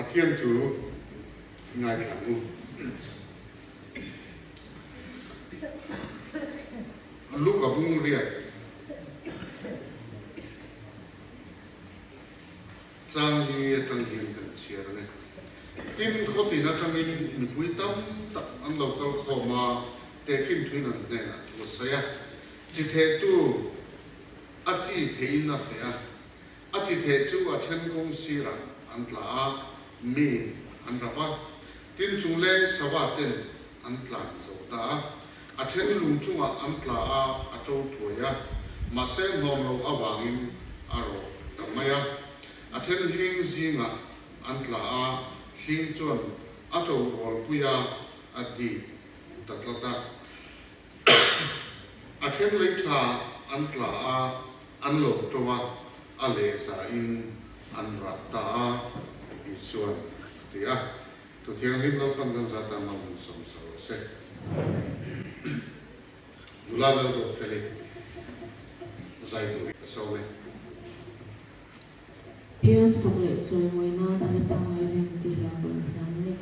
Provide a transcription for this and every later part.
pathian tu ngai thang lu ka bung riat chang hi tang hian kan chiar ne tin khoti na changin mi pui tam tak ang local khoma te khin thuin an ne na tu saya chi the tu a chi thein na phea a chi the chu a then kong sira an tla mi an rapa tin chung leng sawa ten an tla zo ta a then lung chunga an tla a to thoya ma se nom lo awangin aro tamaya a then hing zinga an tla a hing chuan a to rol puya a di tatlata a then lei tha an tla a an lo towa a le sa in an ra ta i suan tia to kiang lim lo kan kan sa ta ma mun som so se la lo do fele zai do so le Pian phật lệ rồi ngồi na đã lên bằng ai lên thì làm được lắm lên.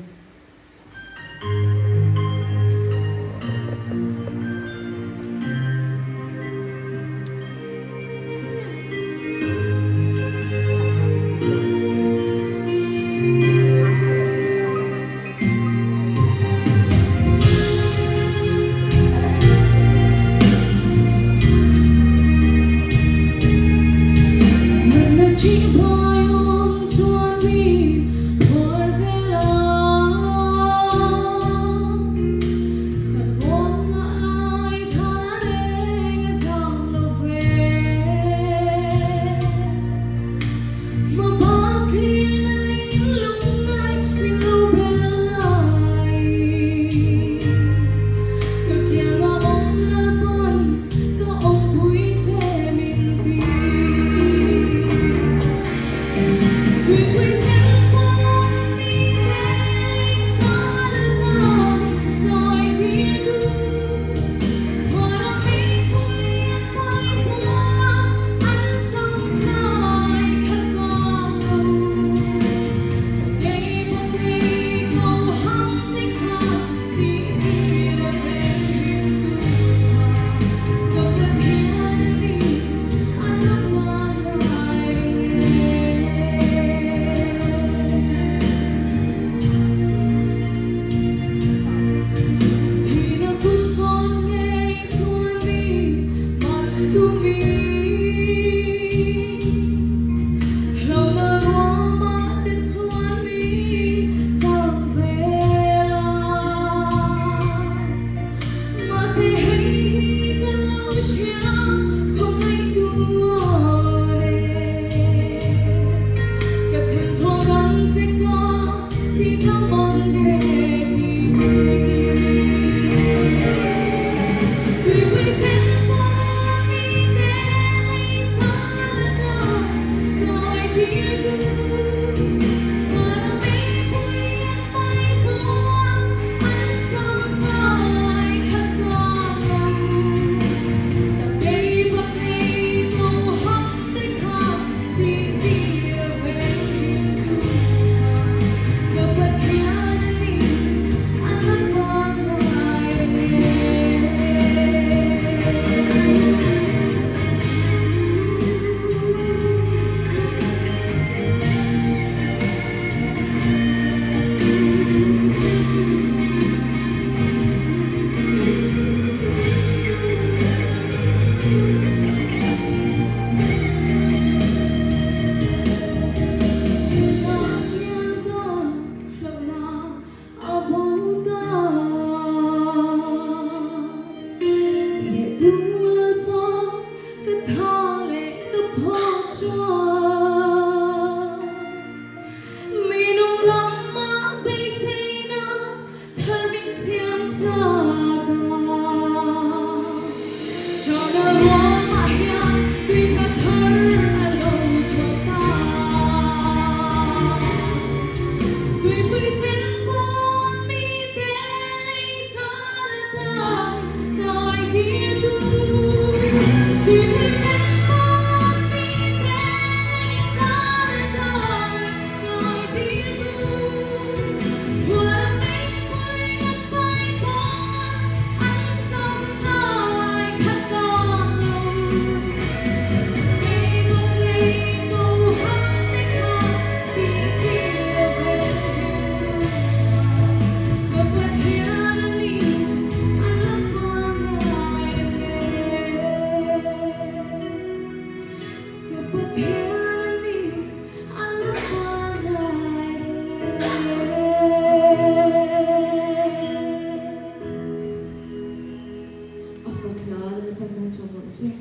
Yesu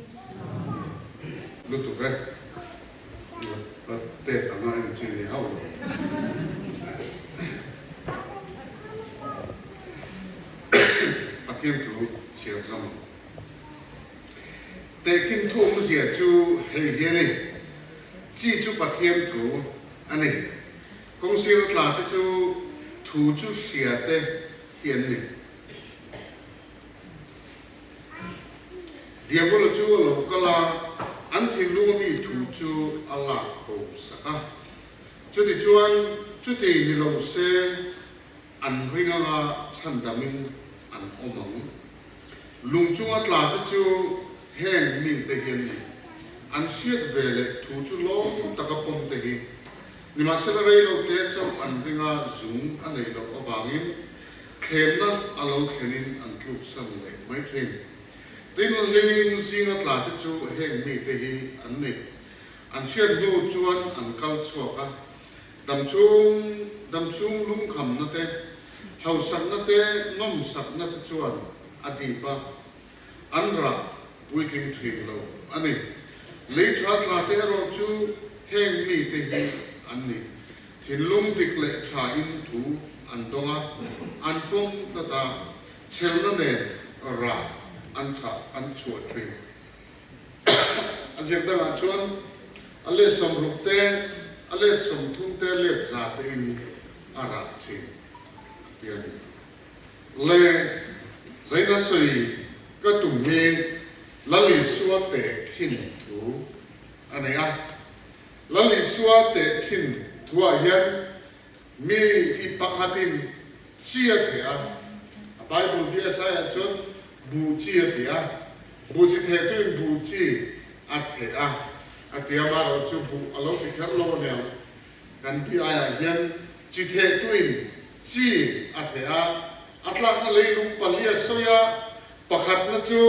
lúc tụi cái tết ở ngoài chỉ để hậu thiên thủ chiều rộng tết kim thủ một giờ chú hay hiện này chỉ chú bát thiên thủ anh này công sự là cái chú thủ chú xia tết hiện này điều đó chú là cái là anh thiên luôn đi thủ chú Allah cầu sa chú thì chú anh chú thì đi lâu xe anh ring nga chân đam mình anh ôm lung chung at là chú hẹn mình tới hiện này anh siết về lệ thủ chú lâu ta có phong tới hiện nhưng mà sau đó lâu tết trong anh ring nga zoom anh ấy lâu có vangin thêm đó anh lâu thêm anh lúc sang lệ mấy thêm tin linh sinh at là chú hẹn mình tới hiện anh này anh siết lâu chuan anh cao chua cả đam chung lung khăm nó thế hậu sắc nó thế nom sắc nó chuan adipa anh ra vui kinh thuyền lâu anh này lấy thoát là thế rồi chú hẹn mi thế hi anh này hiện lung địch lệ trả in thủ anh đông á anh bông ta ta chel nó nè ra anh trả anh chuột thuyền anh xem ta là chuan anh lấy sầm rục thế anh lấy sầm thung thế lấy giả thế in ara thuyền tiền lệ giấy nó sơi cái tụng nghe là lý xua tệ kinh thủ anh ấy à là lý xua tệ kinh thủ à hiện mi ipakatin chia thế à Bible bia sai chọn bu chia thế à bu chia thế tuyên bu chia à thế à mà rồi chú bu alo bị khát lâu nèกันพี่อายังจิตเหตุอินจีอัฐยาอัตลักษณ์เลยลุงปลียสยาประคัดนั่นจู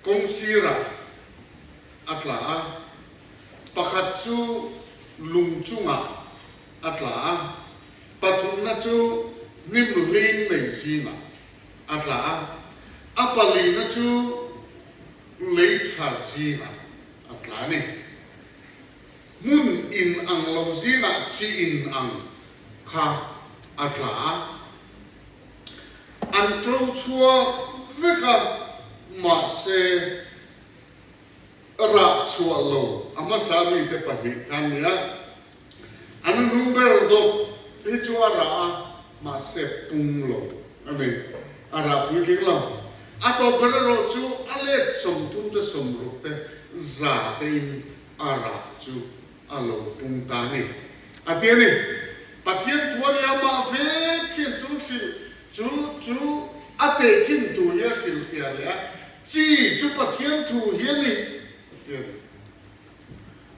กงซีระอัตลาประคัดจูลุงจุงะอัตลาปฐุมนั่นจูนิมลินในจีนะอัตลาอัปลีนั่นจูเลชาจีนะอัตลานี่ mun in ang lawzira chi in ang kha atla an tro chua veka ma se ra chua lo ama sabi te pahi kanya anu number do hi chua ra ma se pung lo ame ara pu lo ato berro chu alet som tum de som ro te za te ara chu alo pung ta ni atia ni pathian tua ya ma ve kin chu sil chu ate kin tu ya sil kia le chi chu pathian tu hian ni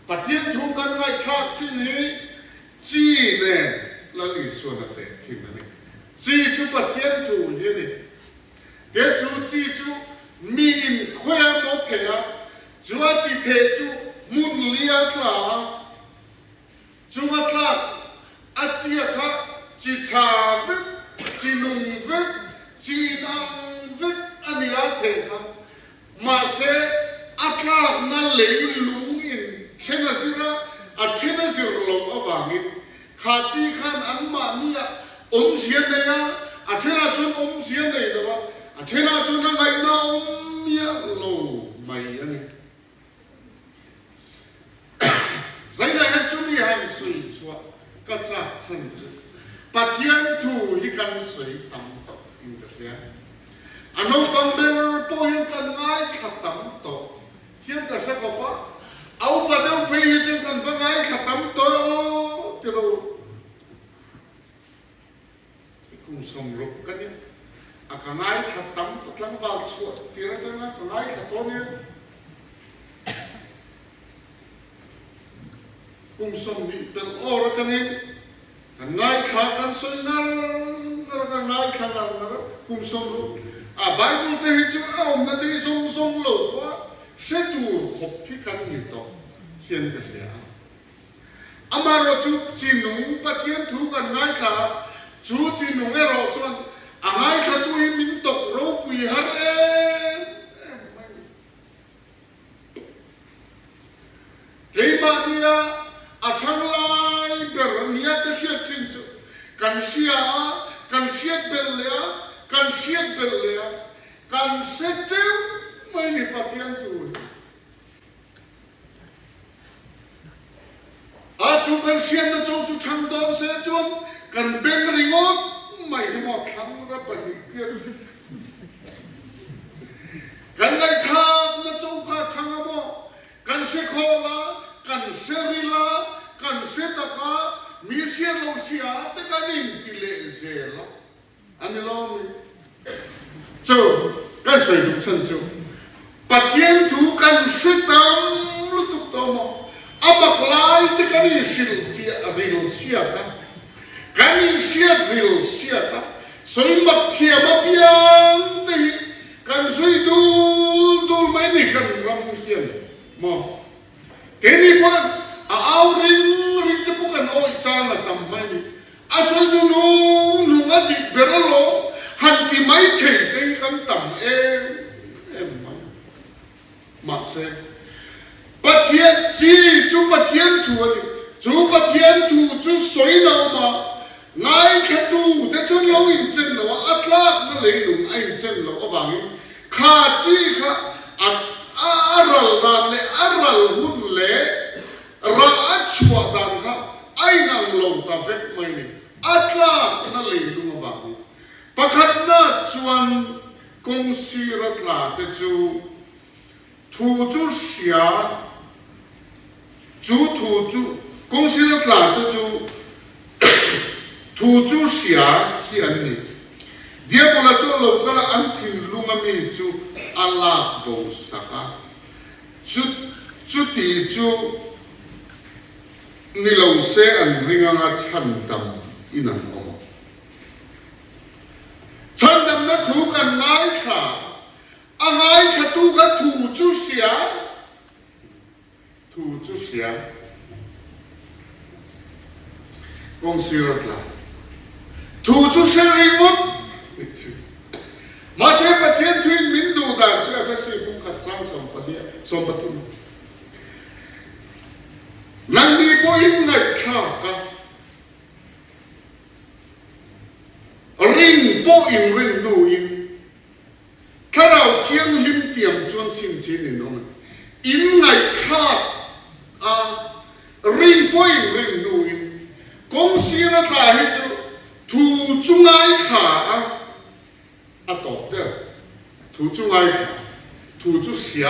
pathian tu kan ngai khak chi ni chi ne la li so na te kin ni chi chu pathian tu hian ni ke chu chi chu mi in khoya mo phe ya chu a chi the chu mun lia tla chung atla achia kha chi tha vek chi nung vek chi nang vek ania the kha ma se atla na le lung in thena sira a thena sir lo awangin kha chi khan an ma nia sian ne na a thena chun sian ne da a thena chun na ngai na ya lo mai ani zai na han chu ni han sui chua ka cha chan chu pathian thu hi kan sui tam to in the fair ano pamber po hin kan ngai khatam to hian ka sa ko pa au pa deu pe hi chu kan pa ngai khatam to tiro kum som ro kan ni a ka ngai khatam to tlang wal chu tira tlang ngai khatom ni kum som ni pel ora tangin ngai kha kan soi ngar ngai kha ngar kum som ro a bible te hi chu a na te song lo wa se tu khop phi kan ni to hian ka sia amaro chu chinung pathian thu kan ngai kha chu chinung e ro chuan a ngai kha tu hi min tok ro pui har เบลเลียกันเสียเบลเลียกันเสเตมไม่มีปฏิญาณตัวอาจูกันเสียนนะจูทางดอนเสียจวนกันเบงริงอดไม่ได้หมดครั้งรับไปเกินกันไงทาบนะจูขาทางมอกันเสโคลากันเสริลากันเสตกามีเสียโลเสียแต่กันนิ่งกิเลสละอันนี้เราไม่จูกันใส่ดุฉันจูปัจเจียนถูกันเสตัมลุตุกโตมอาบักลายแต่กันนี่สิลเฟียริลเสียกันกันนี่เสียริลเสียกันสวยมักเทียมเปียนแต่กันสวยดูไม่นี่กันรำเขียนมอเกนี่พอนเอาริงแต่พวกกันโอ้ยจางอะทำไม่นี่อาศัยนูมาดิเบรโลหันที่ไม่เทได้กันทำไม่มาเสปะเทียนจีจูปะเทียนถูนี่จูปะเทียนถูจูสวยเรามาง่ายแค่ดูแต่จนเราอินเจนเราอัตลาดนั่นเลยหนุ่มอินเจนเราก็บางข้าจีข้าอารัลดานเลยอารัลหุ่นเลยรักชัวดานข้าไอ้นางลงตาเวกไม่นี่อัตลาดนั่นเลยหนุ่มบางปะขัดนัดชวนกงซีรัตลาแต่จูถูจูเสียจูถูจูกงซีรัตลาแต่จูถูจูเสียที่อันนี้เดี๋ยวพอเราจะลงกันอันทิ้งลุงมีจูอัลลาห์บอกสักจูตีจูนี่เราเสียอันริงานฉันดำอินันออกฉันดำนั้นถูกกันง่ายค่ะง่ายค่ะถูกกันถูจูเสียกงซีรัตลาถูจูเสียริงุดมาเสียปะเทียนทวินมินดูดังเชื่อเฟซีบุกขัดสร้างสมปฏิสมปทุมนังมีพออินไงข้ากันริงพออินริงดูอินถ้าเราเที่ยงหิมเตียมจวนชินนี่น้องอินไงข้าริงพออินริงดูอินกงซีรัตลาให้จูถูจุงไงข้าตอบเด้อถูจุงไงขาถูจุเสีย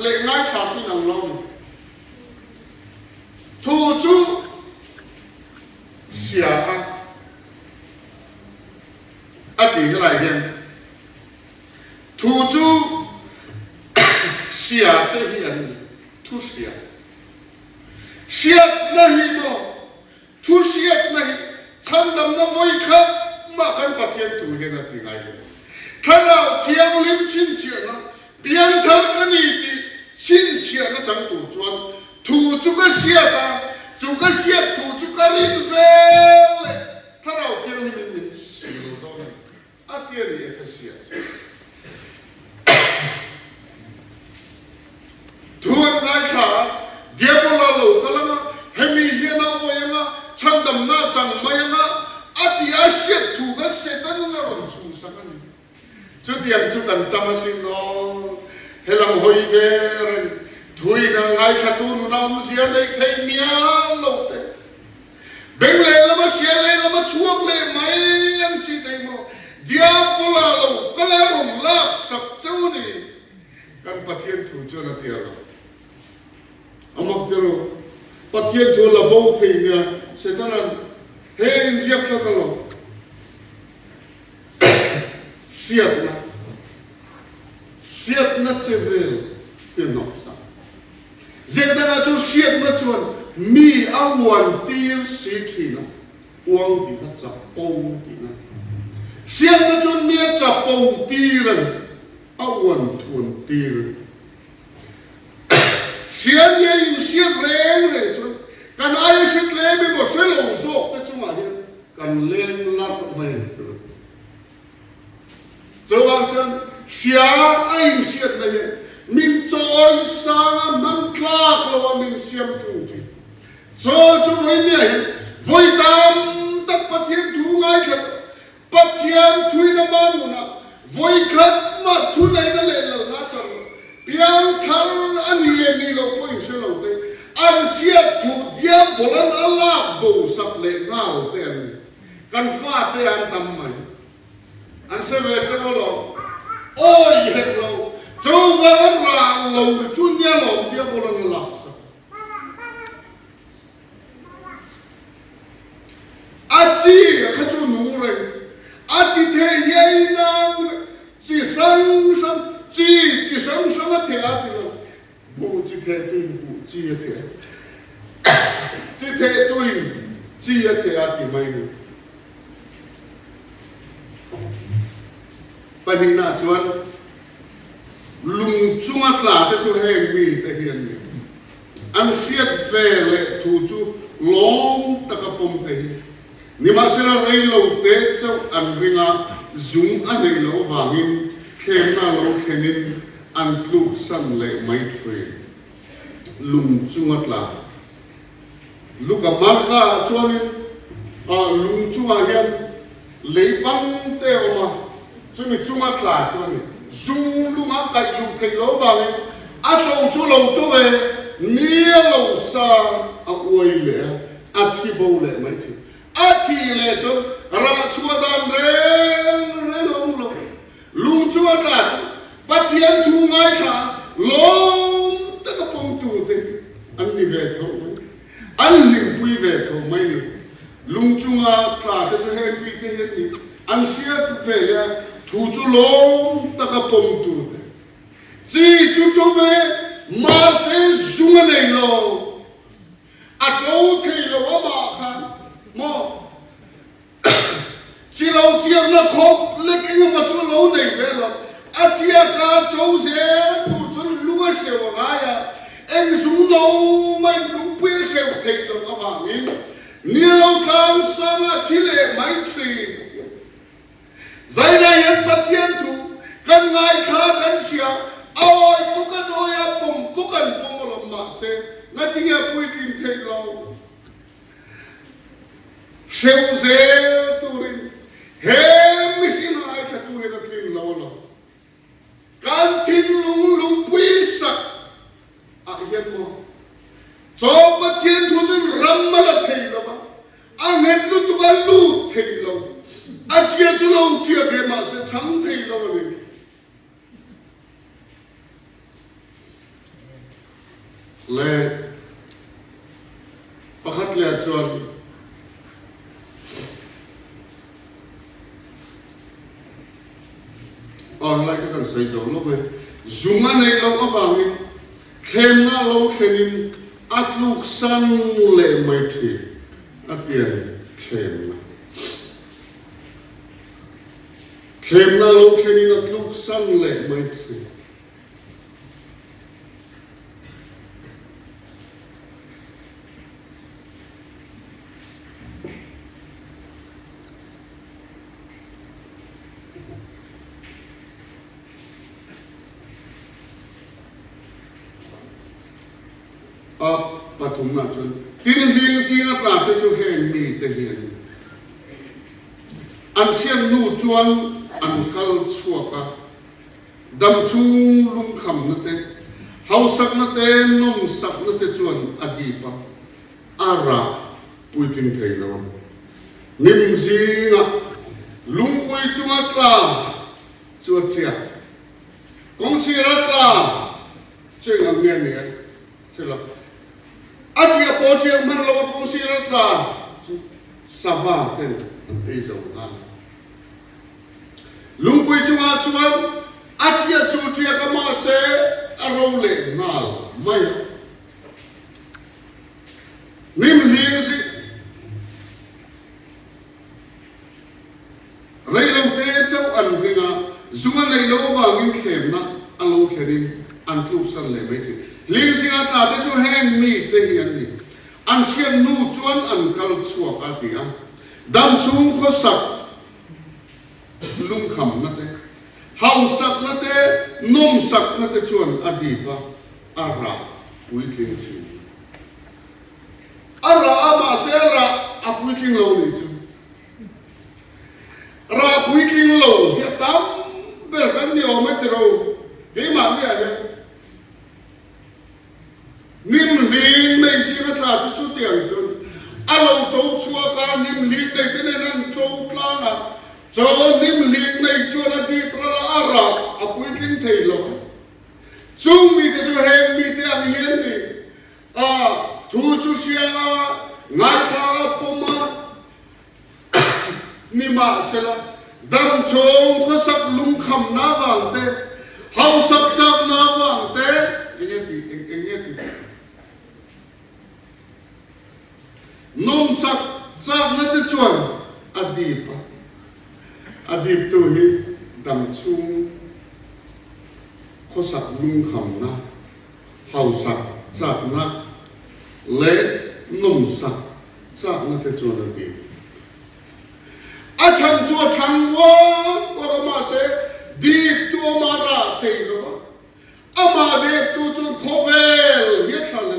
เล็กง่ายขาที่นั่งลงถูจุเสียดีอะไรเนี่ยถูจุเสียเที่อันนี้ถูเสียนั่นหิมถูเสียนั่นฉันดำน้ำไว้ครับมากันปะเทียนถูเห็นอะไรไงถ้าเราเที่ยงลิ้มชินเชียนะเปลี่ยนทางกันอีกชินเชียนะจังถูจวนถูจุกเสียตาจุกเสียถูจุกรินเวลถ้าเราเที่ยงลิ้มมินสิโลดอนอาเทียนเอฟเสียถูกไงค่ะเดี๋ยวพอเราลูกก็แล้วให้มีเฮียนาโอยังอ่ะฉันดำน้าจังมายังอ่ะอาทิอาเสียถูกเสร็จนั่นเราชูสังกันจุดยังจุกันตามาสินอเฮลังหอยเกรนถุยนางไงขัดตูนุนามเสียได้เทียมีโลกเตเบงเลละมาเสียเลละมาช่วงเลไม่ยังสิได้มั้งเดียบลาลูกก็แล้วผมลาบสับเจ้านี่กันปะเทียนถูจวนเตียร์อามักเดียวปะเทียนถูละโบว์ที่เนี่ยเสร็จนั้นเฮ้ยอินเสียบสักแล้วเสียบนะเซเวลเป็นนกสัตว์เจ็ดนั้นจูเสียบนะจวนมีอาวันตีลสิทีนะวงดีก็จับปูดีนะเสียบนะจวนมีจับปูตีรันอาวันทวนตีรเสียบยังเสียบแรงเลยจวนกันไอ้เสียบแรงไม่หมดเสียลงโซ่แต่ช่วงนี้กันเล่นลัดไม่ตัวจะว่าจังเสียไอ้เสียเลยมินจอยสางมันคลากแล้วว่ามินเสียมตุงจีจะไว้เนี่ยไว้ตามตัดปะเทียนถูง่ายกัน pathian thui na manuna voi khat ma thu nei na le lo na chang piang thar ani le ni lo point se lo te an sia thu dia bolan Allah bo sak le ngal te an kan fa te an tam mai an se ve te lo oi het lo cho va an ra lo chu nya lo dia bolan lak sa achi kha chu nu re achi the yei nang chỉ sang mà thế à thì là bộ chỉ thế tôi bộ chỉ thế chỉ thế tôi chỉ thế à thì mấy nữa bây giờ na chuan lung chung at la te chu heng mi te hian mi an siat ve le thu chu long takapom te ni ma sera rei lo te chau an ringa zum anei lo wangin khem na lo khenin an tluk san le mai thre lung chungat la luka marka chuanin lung chunga hian leipang te oma chumi chungat la chuanin zum lunga kai luk thei lo wangin a tlo chu lo to ve nia lo sa a oi le a thi bo le mai thi a thi le chu ra chua dam re long lo lung chua ta pathian thu ngai kha long ta ka pong tu te an ni ve tho an lim pui ve tho mai ni lung chunga ta te chu hen pi te hen ni an sia ve le thu chu long ta ka pong tu te chi chu to ve ma se zunga nei lo a to thei lo ma kha mo chỉ lâu chiang nó khóc lấy cái mà chú lâu này về rồi à chia cả châu sẽ tụ chú lúa sèo ngái à em chúng lâu mà lúa bia sèo thịt rồi các bạn nhìn nhiều lâu tháng sang à chỉ lệ mấy chuyện giải này hiện bắt thiên thủ cần ngài khá cần xia ôi cô cần ôi à bom cô cần bom làm mà sẽ ngay tiếng à bùi kim thịt lâu sèo dễ tụ rin hem sin ai kha tu he na thin lo lo kan thin lung pui sak a hian mo cho pathian thu tin ram mala thei lo ba a het lu tu ka lu thei lo a chia chu lo chia be ma se thang thei lo ni le pakhat le chon lại cái thằng xây dầu lúc này dùng anh này lâu ở vàng đi thêm na lâu thêm ắt lúc sang lệ mấy thì ắt tiền thêm na lâu thêm ắt lúc sang lệ mấy thì pathum na chun tin hing singa tla te chu hen mi te hian an sian nu chuan an kal chuaka dam chung lung kham na te hau sak na te nom sak na te chuan adipa ara puitin thei lo nim zinga lung pui chunga tla chuatia kong sira tla cheng ang nge ne chela atia po chiang man lo kong sira tla sava ten an ei zo na lung pui chunga chuan atia chu tia ka ma se aro le ngal mai nim ling si rei lo te chau an ringa zunga nei lo wa ngin thlem na alo thlerin an tlu san le mai thi ling singa tla te chu heng mi te hian ni an sian nu chuan an kal chuak a ti a dam chung kho sak lung kham na te hau sak na te nom sak na te chuan adipa ara pui tling chi ara ama se ra a pui tling lo ni chu ra quý kinh lầu hiện tám về cái nhiều mấy từ đầu cái mà cái này niềm liên này xin nó trả chút tiền cho alo trâu xua cả niềm liên này cái này ăn trâu lang à cho niềm liên này cho nó đi ra ra à quý kinh thầy lầu chung mi cái cho hem mi cái anh hiền này à thu chú xia ngay sa poma ni ma sela dam chong kho sak lung kham na wang te hau sak chak na wang te nghe ti nom sak chak na te chuan adip tu hi dam chung kho sak lung kham na hau sak chak na le nom sak chak na te chuan adip acham chua chang wa ko ma se di tu ma ra te lo ama de tu chu khovel ye thal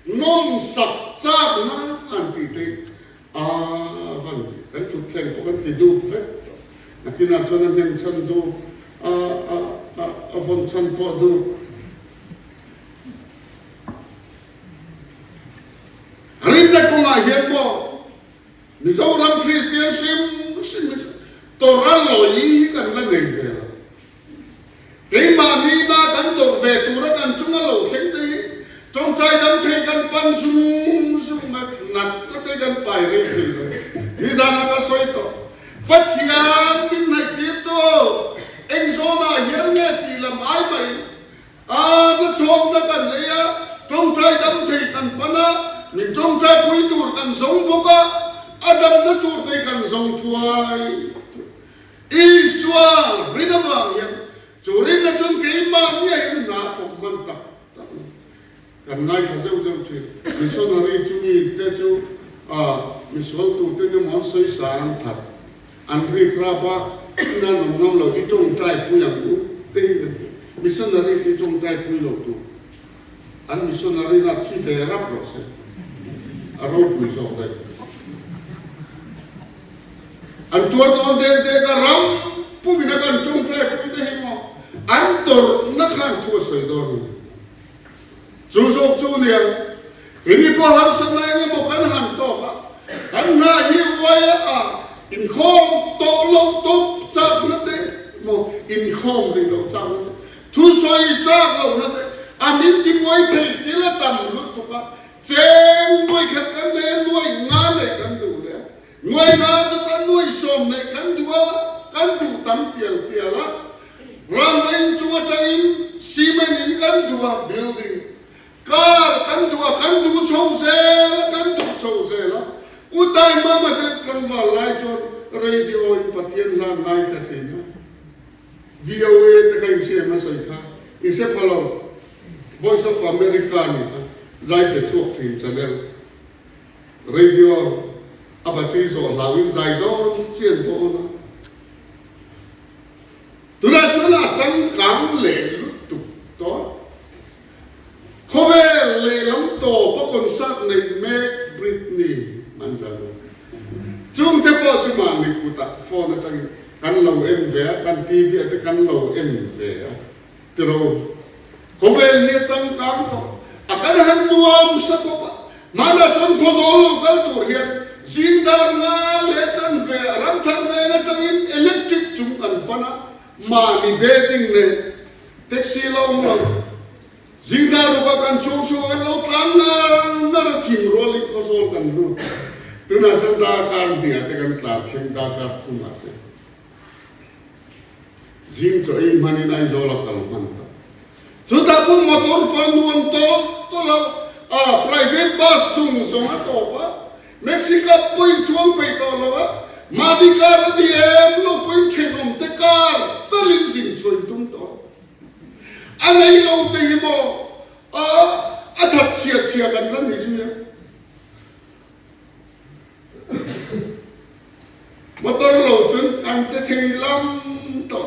nom sak cha na an ti te a van kan chu chen ko kan ti du fe na kina chon nem chan du a von chan po du rin na ko ma hian mo Mizoram Christian sim toral loi kan la nei ve la cái mà mi na kan tor ve tu ra kan chung lo theng te trong trai kan thei kan pan sung na nat te kan pai re thi ni za na ka soi to pathian min nai ti to eng zo na hian ne ti lam ai mai a na chong na kan le ya trong trai kan thei kan pana nin trong trai pui tur kan zong boka Adam na tur tay kan zong tuai Iswa rinawang yan Churin na chun kay ma niya yan na pagman tak Kan ngay sa zeu chi Missionary chumi te chu Miswal tu te na mon soy saan that Anri kraba na nom lo itong trai puyang tu Te missionary itong trai puy lo tu An missionary na thi fe rap lo se Araw puy sok tay Antuar on de ka ram pu bina kan tung te pu te himo antor na khan thu soi don chu jok chu ne ini po har san lai mo kan han to ka kan na hi wai a in khom to lo to chak na te mo in khom ri lo chak na thu soi chak lo na te amin ti poi the ti la tam lu tu ka cheng moi khat kan ne moi nga le kan du le ngoi na ta nuôi som này kan du tam tiel la ram in chunga tain cement in kan du building car kan du chou se la utai mama de kan va lai chon radio in pathian la ngai tha thina VOA te kai che ma sai kha ise phalo Voice of America ni zai pe chuak thin channel radio abatri zo lawin zai don chien po na tu la chula chang kang le lu tu to khove le lam to pa kon sak nei me Britney man za lo chung te po chu ma ni ku ta phone ta kan lo em ve kan TV te kan lo em ve te ro khove le chang kang to akan han nuam sa ko pa mana chon kho zo lo kal tur hian Zindar na lechan ve ram thar ve na tangin electric chung kan pana ma ni bedding ne taxi lo mo zindar wa kan chung an lo tlan na ra thim rolling ko sol kan ru tuna chan da kan dia te kan tla thim da ka thuma te zing cho ei mani nai zo la kal man ta chu ta pu motor pa nuam to la private bus chung song to pa Mexico point chuang pe to lo madikar di em lo point chenom te kar talin sin choi tum to anai lo te himo athap chia kan ran ni chu motor lo chun an che thei lam to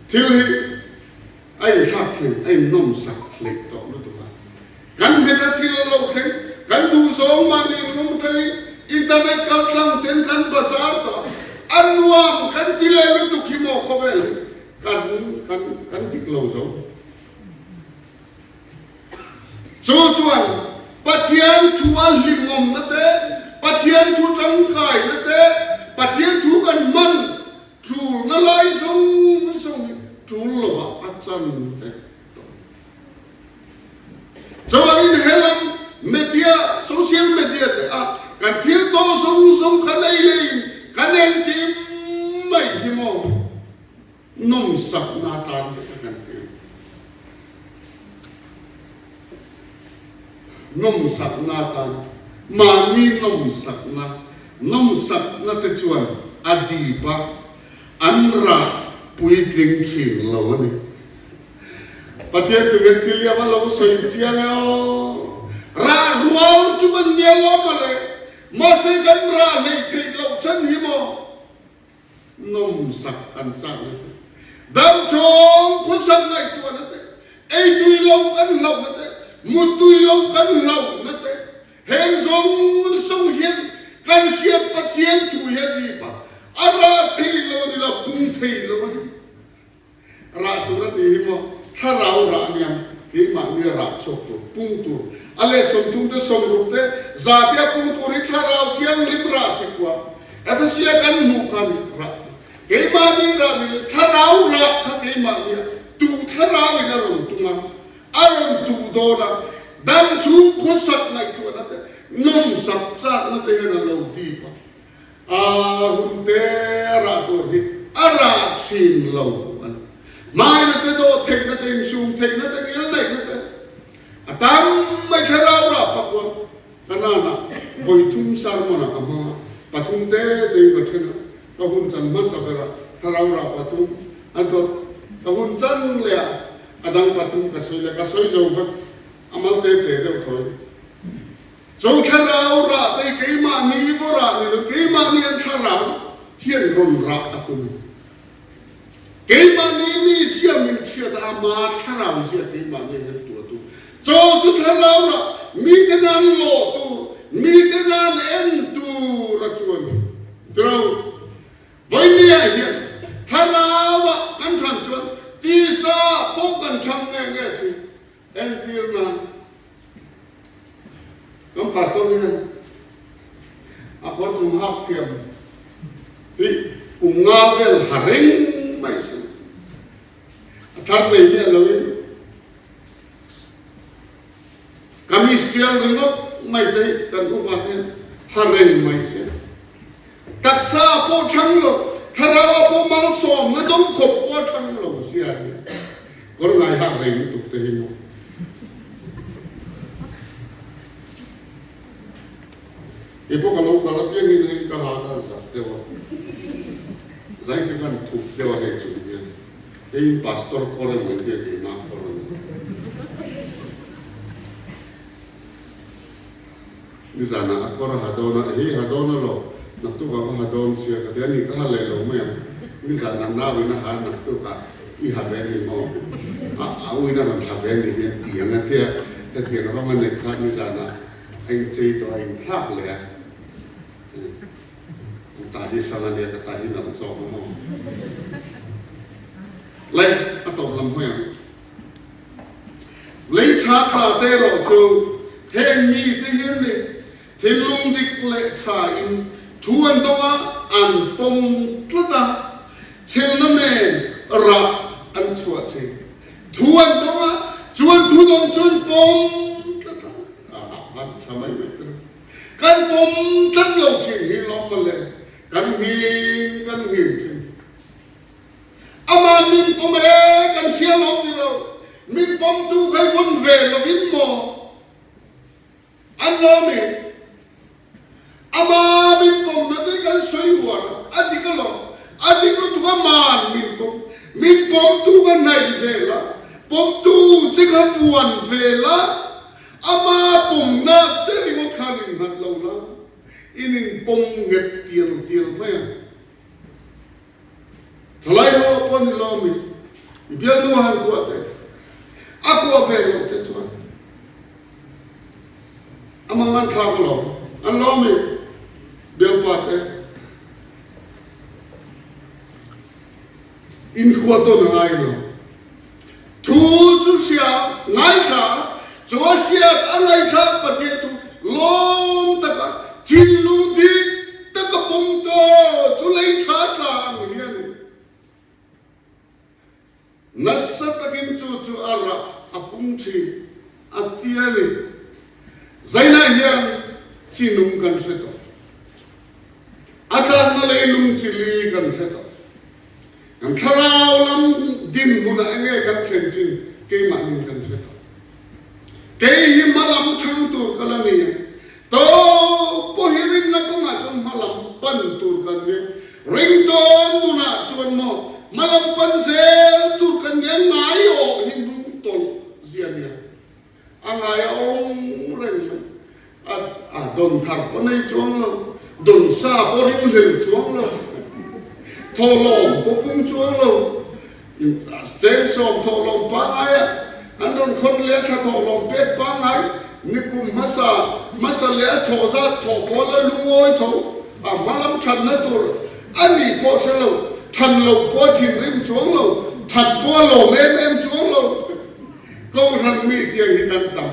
thil hi ai khác thì ai nông sạch lịch đó nó tụi กันเห็นที่เราเห็นกันดูสองมันนี่นุ่มไทยอินเทอร์เน็ตกันทั้งเต็นกันภาษาต่ออันว่ากันที่เล่นตุกหิมอเขาไปเลยกันที่เราสองชวนปัจเจียนทัวลิมอมนั่นเองปัจเจียนทุจังไก่นั่นเองปัจเจียนทุกันมันจูนั่นเลยส่งจูลว่าอัศจรรย์เด็กจาวอินเฮลัมเมดียโซเชียลเมดียเด็กกันเที่ยวโตส่งกันได้เลยกันเองที่ไม่หิมอนมสักนาตานกันเที่ยวนมสักนาตานมานีนมสักนาเตจวนอดีปะอันระปุยจริงจริงเราเนี่ยปฏิเสธเวทีเรียกว่าเราสวยเจียงเอาราหัวจุกันเนียล้อมาเลยมาเสกันราในที่เราฉันหิมอนมสักอันสักเลยดำชงผู้สักในตัวนั่นเองไอ้ตุยเรากันเรานั่นเองมุตุยเรากันเรานั่นเองเห็นส่งเห็นกันเชียบปฏิเสธถูเห็นดีปะอะไรที่เราเนี่ยเราปุ่งที่เราเนี่ยราตัวนั้นดีหิมอถ้าเราเนี่ยหิมะเนี่ยราชกตัวปุ่งตัวอะไรสมทุนเดสมรูปเดจาติอาปุ่งตัวริชาเราเที่ยงริมราชกว่าเอฟซีกันหมู่กันราหิมะนี่ราเนี่ยถ้าเราถ้าหิมะเนี่ยตูถ้าเราเนี่ยเราตูมาอารมณ์ตูโดนะดังชูคุสักในตัวนั้นนุ่มสักจัดนั่นเองเราดีปะหุ่นเตระตัวนี้อาชินเราไม่นั่นตัวเทนั่นเองสูงเทนั่นเองยังไงนั่นเองตามไม่ใช่เราปักว่าขนาดน่ะไฟทุ่งสารมันอ่ะมาปัทุงเตเดี๋ยวก็เช่นก็หุ่นจันมาสักการะถ้าเราปัทุงอันก็หุ่นจันเลยอ่ะดังปัทุงก็สวยเลยก็สวยจงก็อามาเตเดี๋ยวถอยจงถ้าเราแต่เกี่ยมานี่ก็นี่เกี่ยมานี่อันถ้าเราเฮียนรุนรักอัตุนเกี่ยมานี่เสียมินเชียดอามาถ้าเราเสียเกี่ยมานี่ตัวตัวโจสุดถ้าเรามีแต่นั้นโลตูมีแต่นั้นเอ็นตูรัชวนเราวันนี้เฮียนถ้าเรากันทำชวนตีซาพวกกันทำเงี้ยที่เอ็นตีนั้นก็พาสต้นนี่อาพอจุ่มหักเทียมที่กุ้งงาเวลหาริงไม่ใช่ท่านไม่เนี่ยเลยกามิสเตียลริงก็ไม่ได้กันอุปาเทนหาริงไม่ใช่ตักษาพอช่างหลอกถ้าเราพอมันสอบมันต้องขบพอช่างหลอกเสียเนี่ยก็ไงหาริงตุกเตหิโมไอ้พวกเราเพียงนี้ก็หาได้สักเดียวใจจะกันถูกเดียวให้จุดเดียวไอ้พาสตอร์คนเหมือนเดียวกันนะคนนี่จะนะคนหาดอนหาดอนหรอนักตุกก็หาดอนเสียกันเดี๋ยวนี้ก็หาเลยลงมั้ยนี่จะนั่งน้าวินาหานักตุกก็อีหาเวนี่มั้งเอาวินาหาเวนี่เนี่ยเตียงนะเที่ยแต่เตียงเรามันในคลาสนี่จะนะไอ้ใจตัวไอ้คลาสเลยtadi salahnya kata ini nak sok ngomong. Lain atau belum yang. Lain cakap teror tu, hemi tinggal ni, hilung dikle sain, tuan doa antom kelada, celnamen rak ansuat tuan doa, tuan pom kelada, sama itu. Kan pom kelada sih hilong malay. Kan hin aman min pom kan sialok dilo min pom tu kai von vel lo bin mo anlo me ama min pom na te kan soi war adikalo tu man min pom tu kan nai vela pom tu se kan vuan vela ama pom na se ringot khanin hat lo la inin pom nget tiel maya thalai ho pon lo mi biar nuhan ko ate aku ave lo te chuan amangan thakalo anlo mi bel pat in khuato ngai lo thu chu sia ngai tha cho sia angai tha patie tu lom taka thillu di taka pom to chu lei tha tla ngian nasatakin chu ara apung chi atiali zaina hian chinum kan seto akan malai lung chili kan seto kan tharau lam din huna enge kan thlengchin ke manin kan seto ke hi malam thang tur kalani to pohirin na ko nga chon malam pan tur kan ne rington nuna chon mo malam pan zel tur kan ne ngai o hindung tol ziania angai ong reng a don thar ko nei chong lo don sa ko ring lel chong lo tholom ko pung chong lo chen som tholom pa ai an don khon le tha tholom pet pa ngai nikum masa le tho za tho ko la lungoi tho a malam than na tur ani po se lo than lo po thin rim chong lo than po lo em chong lo câu rằng mi tiền thì cần tầm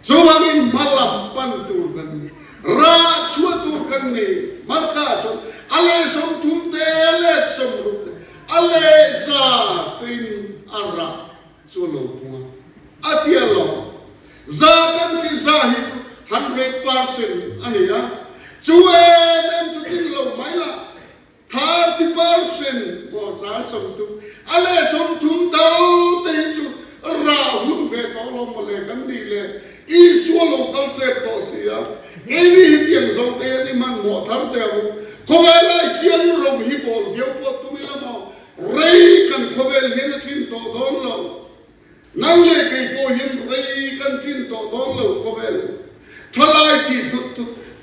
số bằng in malam pan tur kan ra chua tur kan ni marka so ale som thum te le som ru ale sa tin ara so lo puma atia lo za kan ki za hi 100% ania chu em chu tin lo mai la 30% bo sa som tu ale som thum dau te chu ra hun ve ko lo mo le kan ni le i suo local trade to sia eni hiang zong te ni man mo thar te ko ga la hian rom hi bol vio po tu mi la mo rei kan ko vel hian thin to don lo nang le ke po hian rei kan thin to don lo ko vel thalai ki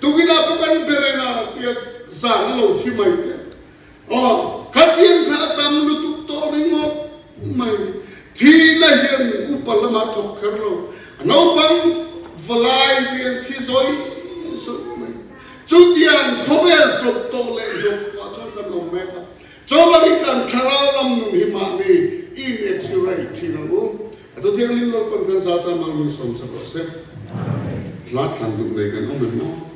tu gina po kan perenga ya zang lo thi mai te katian kha tam lu tu to ringo mai thi na hian upalama thok kharlo no pang valai tian thi soi so mai chu tian khobel top to le do ko chon kan no me ka cho ba kan kharau lam nu hi ma ni in exurai thi na u to tian lim lo kon kan sa ta mang ni som sa ko se la than du nei kan o me mo